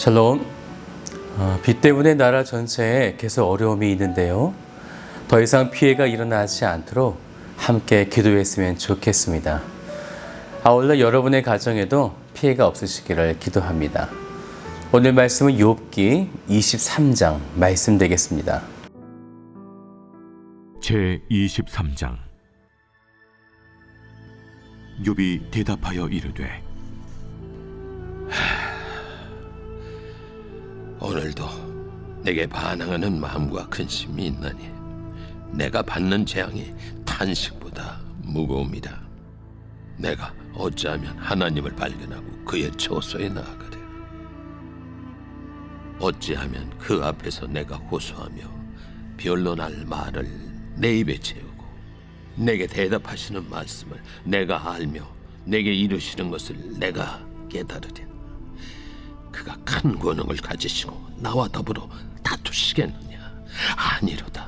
샬롬. 비 때문에 나라 전체에 계속 어려움이 있는데요. 더 이상 피해가 일어나지 않도록 함께 기도했으면 좋겠습니다. 아울러 여러분의 가정에도 피해가 없으시기를 기도합니다. 오늘 말씀은 욥기 23장 말씀 되겠습니다. 제23장. 욥이 대답하여 이르되, 오늘도 내게 반항하는 마음과 근심이 있나니 내가 받는 재앙이 탄식보다 무거웁니다. 내가 어찌하면 하나님을 발견하고 그의 처소에 나아가랴. 어찌하면 그 앞에서 내가 호소하며 변론할 말을 내 입에 채우고 내게 대답하시는 말씀을 내가 알며 내게 이루시는 것을 내가 깨달으랴. 그가 큰 권능을 가지시고 나와 더불어 다투시겠느냐? 아니로다.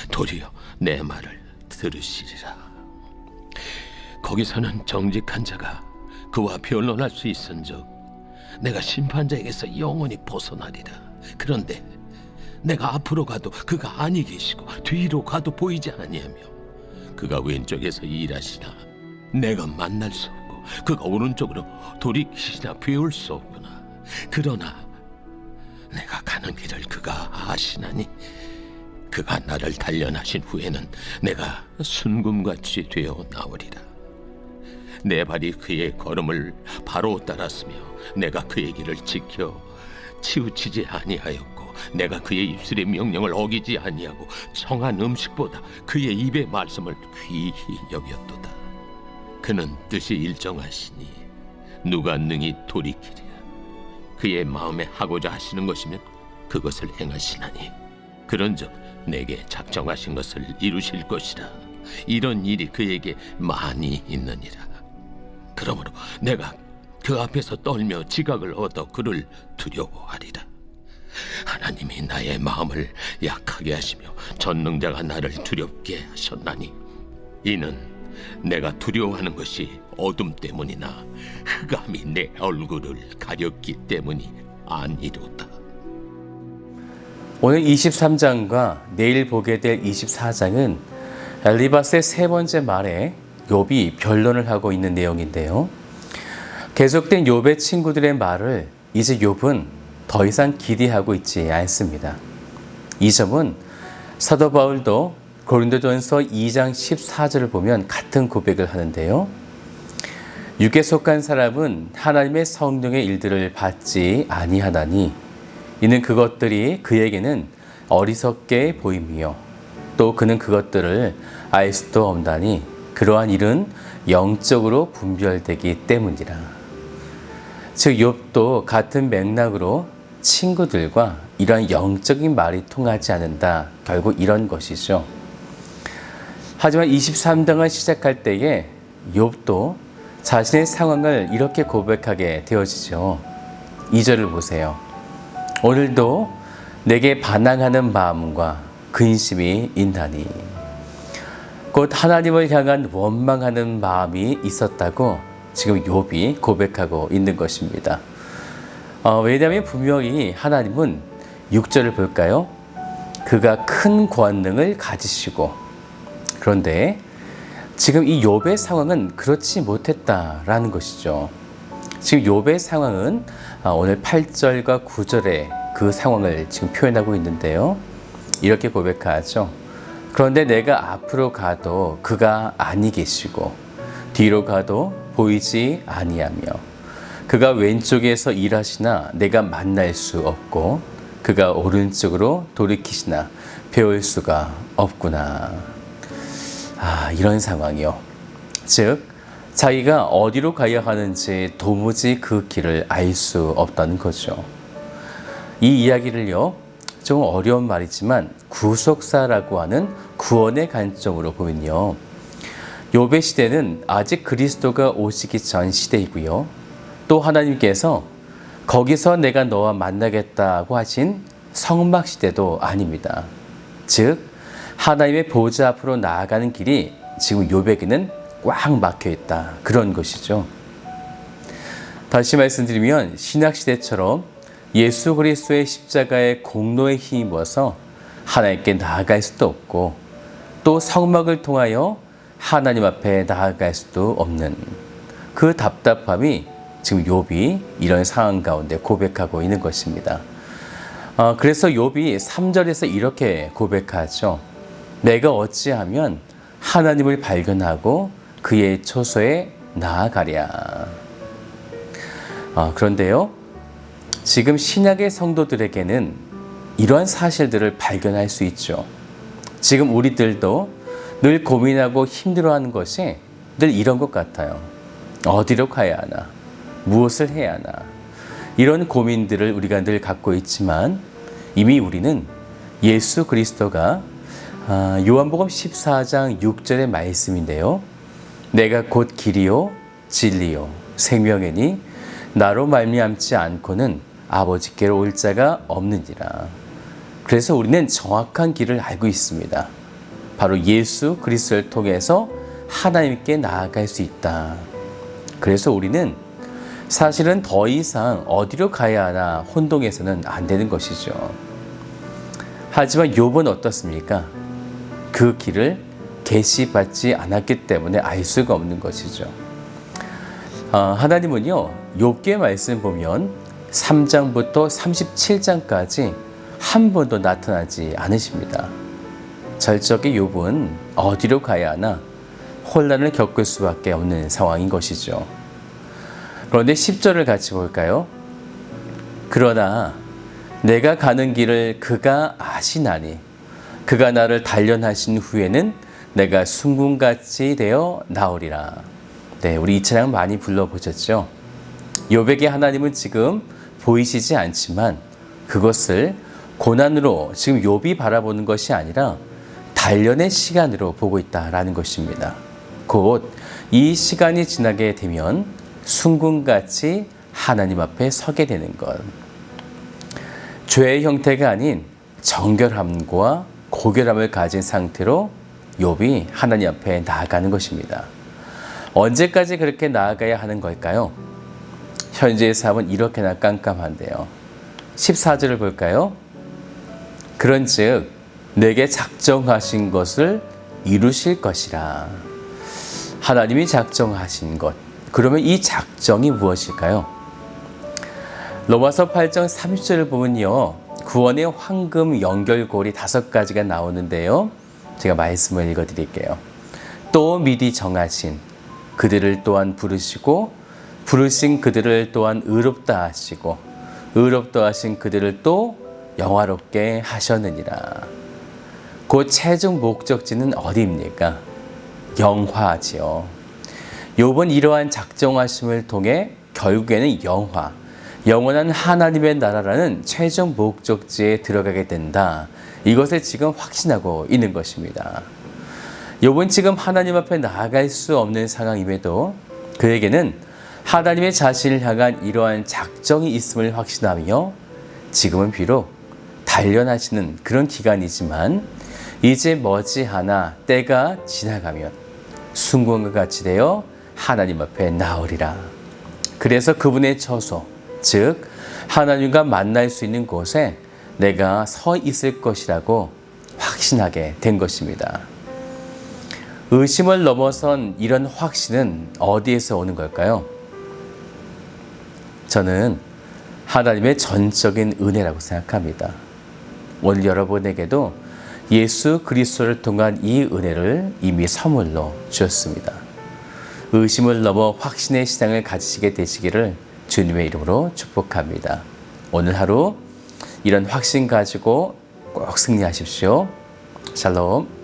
도리어 내 말을 들으시리라. 거기서는 정직한 자가 그와 변론할 수 있은즉 내가 심판자에게서 영원히 벗어나리라. 그런데 내가 앞으로 가도 그가 아니 계시고 뒤로 가도 보이지 아니하며 그가 왼쪽에서 일하시나 내가 만날 수 없고 그가 오른쪽으로 돌이키시나 배울 수 없구나. 그러나 내가 가는 길을 그가 아시나니 그가 나를 단련하신 후에는 내가 순금같이 되어 나오리라. 내 발이 그의 걸음을 바로 따랐으며 내가 그의 길을 지켜 치우치지 아니하였고 내가 그의 입술의 명령을 어기지 아니하고 청한 음식보다 그의 입의 말씀을 귀히 여겼도다. 그는 뜻이 일정하시니 누가 능히 돌이키랴. 그의 마음에 하고자 하시는 것이면 그것을 행하시나니 그런즉 내게 작정하신 것을 이루실 것이라. 이런 일이 그에게 많이 있느니라. 그러므로 내가 그 앞에서 떨며 지각을 얻어 그를 두려워하리라. 하나님이 나의 마음을 약하게 하시며 전능자가 나를 두렵게 하셨나니 이는 내가 두려워하는 것이 어둠 때문이나 흑암이 내 얼굴을 가렸기 때문이 아니로다. 오늘 23장과 내일 보게 될 24장은 엘리바스의 세 번째 말에 욥이 변론을 하고 있는 내용인데요. 계속된 욥의 친구들의 말을 이제 욥은 더 이상 기대하고 있지 않습니다. 이 점은 사도 바울도 고린도전서 2장 14절을 보면 같은 고백을 하는데요. 육에 속한 사람은 하나님의 성령의 일들을 받지 아니하나니 이는 그것들이 그에게는 어리석게 보임이요 또 그는 그것들을 알 수도 없나니 그러한 일은 영적으로 분별되기 때문이라. 즉 욥도 같은 맥락으로 친구들과 이러한 영적인 말이 통하지 않는다. 결국 이런 것이죠. 하지만 23장을 시작할 때에 욥도 자신의 상황을 이렇게 고백하게 되어지죠. 2절을 보세요. 오늘도 내게 반항하는 마음과 근심이 있나니. 곧 하나님을 향한 원망하는 마음이 있었다고 지금 욥이 고백하고 있는 것입니다. 왜냐하면 분명히 하나님은 6절을 볼까요? 그가 큰 권능을 가지시고 그런데 지금 이 욥의 상황은 그렇지 못했다라는 것이죠. 지금 욥의 상황은 오늘 8절과 9절에 그 상황을 지금 표현하고 있는데요. 이렇게 고백하죠. 그런데 내가 앞으로 가도 그가 아니 계시고 뒤로 가도 보이지 아니하며 그가 왼쪽에서 일하시나 내가 만날 수 없고 그가 오른쪽으로 돌이키시나 배울 수가 없구나. 이런 상황이요. 즉 자기가 어디로 가야 하는지 도무지 그 길을 알 수 없다는 거죠. 이 이야기를요, 좀 어려운 말이지만 구속사라고 하는 구원의 관점으로 보면요, 욥의 시대는 아직 그리스도가 오시기 전 시대이고요, 또 하나님께서 거기서 내가 너와 만나겠다고 하신 성막 시대도 아닙니다. 즉 하나님의 보좌 앞으로 나아가는 길이 지금 욥에게는 꽉 막혀 있다. 그런 것이죠. 다시 말씀드리면 신학시대처럼 예수 그리스도의 십자가의 공로에 힘입어서 하나님께 나아갈 수도 없고 또 성막을 통하여 하나님 앞에 나아갈 수도 없는 그 답답함이 지금 욥이 이런 상황 가운데 고백하고 있는 것입니다. 그래서 욥이 3절에서 이렇게 고백하죠. 내가 어찌하면 하나님을 발견하고 그의 처소에 나아가랴. 그런데요, 지금 신약의 성도들에게는 이러한 사실들을 발견할 수 있죠. 지금 우리들도 늘 고민하고 힘들어하는 것이 늘 이런 것 같아요. 어디로 가야 하나? 무엇을 해야 하나? 이런 고민들을 우리가 늘 갖고 있지만 이미 우리는 예수 그리스도가 요한복음 14장 6절의 말씀인데요. 내가 곧 길이요 진리요 생명이니 나로 말미암지 않고는 아버지께로 올 자가 없느니라. 그래서 우리는 정확한 길을 알고 있습니다. 바로 예수 그리스도를 통해서 하나님께 나아갈 수 있다. 그래서 우리는 사실은 더 이상 어디로 가야 하나 혼동해서는 안 되는 것이죠. 하지만 욥은 어떻습니까? 그 길을 계시받지 않았기 때문에 알 수가 없는 것이죠. 하나님은요, 욥기의 말씀 보면 3장부터 37장까지 한 번도 나타나지 않으십니다. 절적의 욥은 어디로 가야 하나 혼란을 겪을 수밖에 없는 상황인 것이죠. 그런데 10절을 같이 볼까요? 그러나 내가 가는 길을 그가 아시나니 그가 나를 단련하신 후에는 내가 순금같이 되어 나오리라. 네, 우리 이 찬양 많이 불러보셨죠? 욥에게 하나님은 지금 보이시지 않지만 그것을 고난으로 지금 욥이 바라보는 것이 아니라 단련의 시간으로 보고 있다라는 것입니다. 곧 이 시간이 지나게 되면 순금같이 하나님 앞에 서게 되는 것. 죄의 형태가 아닌 정결함과 고결함을 가진 상태로 욥이 하나님 앞에 나아가는 것입니다. 언제까지 그렇게 나아가야 하는 걸까요? 현재의 삶은 이렇게나 깜깜한데요. 14절을 볼까요? 그런즉 내게 작정하신 것을 이루실 것이라. 하나님이 작정하신 것. 그러면 이 작정이 무엇일까요? 로마서 8장 30절을 보면요, 구원의 황금 연결고리 5가지가 나오는데요. 제가 말씀을 읽어드릴게요. 또 미리 정하신 그들을 또한 부르시고 부르신 그들을 또한 의롭다 하시고 의롭다 하신 그들을 또 영화롭게 하셨느니라. 그 최종 목적지는 어디입니까? 영화지요. 욥은 이러한 작정하심을 통해 결국에는 영원한 하나님의 나라라는 최종 목적지에 들어가게 된다. 이것을 지금 확신하고 있는 것입니다. 욥은 지금 하나님 앞에 나아갈 수 없는 상황임에도 그에게는 하나님의 자신을 향한 이러한 작정이 있음을 확신하며 지금은 비록 단련하시는 그런 기간이지만 이제 머지않아 때가 지나가면 순금과 같이 되어 하나님 앞에 나오리라. 그래서 그분의 처소, 즉 하나님과 만날 수 있는 곳에 내가 서 있을 것이라고 확신하게 된 것입니다. 의심을 넘어선 이런 확신은 어디에서 오는 걸까요? 저는 하나님의 전적인 은혜라고 생각합니다. 오늘 여러분에게도 예수 그리스도를 통한 이 은혜를 이미 선물로 주셨습니다. 의심을 넘어 확신의 신앙을 가지시게 되시기를 주님의 이름으로 축복합니다. 오늘 하루 이런 확신 가지고 꼭 승리하십시오. 샬롬.